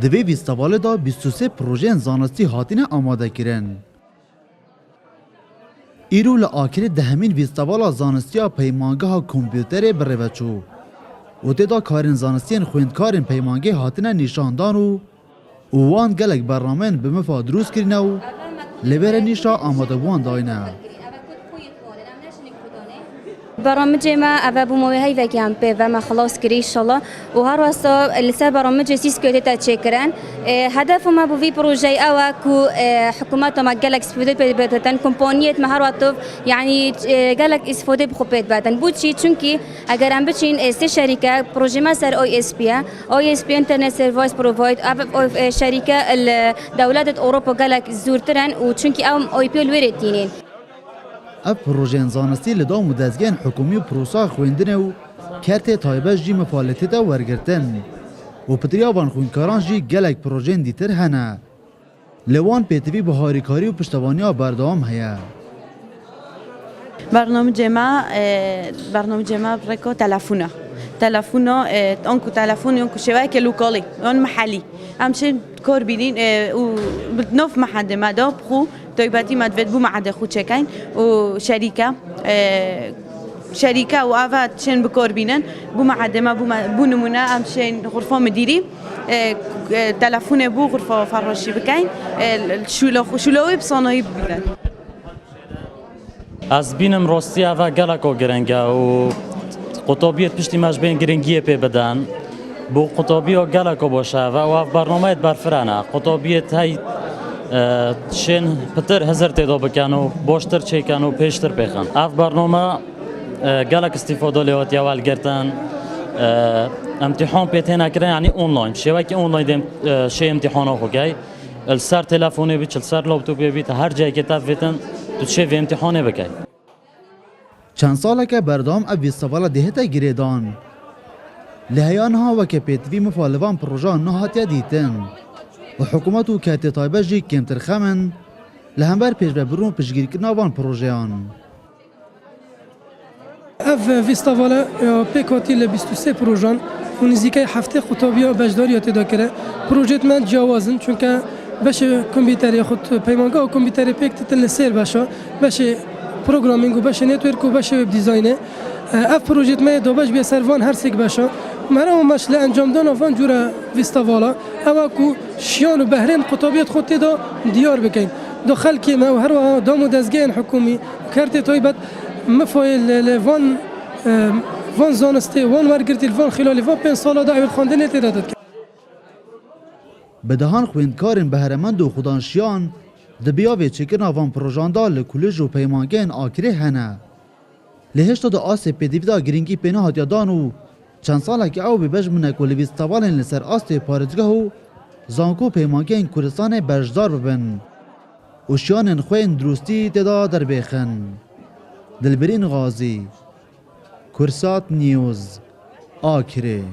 دوی ویستاواله دا 23 پروژه زانستی هاتین آماده کرن. ایرو لآکر دهمین ویستاوالا زانستیا پیمانگاه کمپیوتر بروچو. و تدا کارین زانستین خویندکارین پیمانگه هاتین نشاندان و وان گلک برنامه به مفاد دروس کرنه و لبر نیشا آماده بوان داینه. برامج ما أبا بموي هاي فكيان بما خلاص كري إن شاء الله وهر واسطة لسه برامج سيس كده تشكرن هدف ما بوفي بروجي أو كو حكومات ما جالك استفادة بدتن كومبانيات ما هر وقت يعني جالك استفادة بخبيت بدتن بودشي چونكي أجر أم بتشين استشاركة بروجي ما سر OSP إنترنت سيرفيس بروفايد أو شركة الدولة أوروبا جالك زورترن وچونكي أو OIP الوريتينين اف پروژه زانستی لدام و دزگین حکومی و پروسا خویندنه و کرت تایبش جی مفالتی دا ورگرتن و پتریابان خوینکاران جی گلک پروژه دیتر هنه لوان پیتوی بهاریکاری و پشتوانی بردام هیا برنامج ما برکو تلفونه انکو تلفونی انکو شبکه لوکالی اون محلی همچنین کار بینین و بنوف محد مدا بخو تویباتی مدود بو معده خود چکین و شریکه و آفات چن بکار بینن بو معده ما بو نمونه همچنین غرفه مدیری تلفون بو غرفه فراشی بکین شلوی بصانایی ببینن از بینم راستی آفا گلکو گرنگه و قطابیت پشتی ماش بین گرنگیه پی بدن بو قطابیو گلکو باشه و اف برنامه برفرانه قطابیت های شن پتر هزار تعداد بکن و باشتر چیکن و پیشتر بخن اف برنامه گلک استفاده لیات یوال گرتن امتحان پیتین اکرن یعنی آنلاین شوی که آنلاین دم شی امتحانا خوگی السر تلفنی بیچ السر لابتوبی بیت هر جایی که تفتن تو شی امتحانه بکی چند ساله که بردام اوی سوالا دهتا گریدان لحیان ها و که پیتوی مفالوان پروژه نهاتیا دیتن و حکومت و که تایبه جی کمتر خمن لهمبر پیش برون پیشگیری کرنا وان پروژهان اف ویستاوالا پیکاتی ل 23 پروژان و نزدیک هفته خطابیا بجداری تدا کرده پروژه من جوازن چون که باشه کامپیوتری خود پیمانگاه و کامپیوتری پیک تل سر باشه پروگرامینگ و باشه نتورک و باشه وب دیزاین اف پروژه من دو باش بیا سروان هر سگ باشه مرا مش انجام دادن وان جورا ویستاوالا اوا کو شیان و بحرین خطابیت خود تدا دیار بکن داخل کی ما هر دامو دزگین حکومی کرت تویبت مفایل وان زانسته وان ورگرتی وان خلال وان 5 سال دعوی خواندن تداد بدهان خویندکارین بهرمند و خودانشیان دبیاوی چکرن وان پروژان دا لکولج و پیمانگین آکره هنه لهشتا دا آسه پیدیویدا گرینگی پینه هاتیا دانو چند ساله که او ببجمونه که لویستاوالین لسر آسته پارزگاه و زانکو پیمانگین کردستان برجدار ببن و شیانین خوین درستی تدا در بیخن دلبرین غازی کرسات نیوز آکره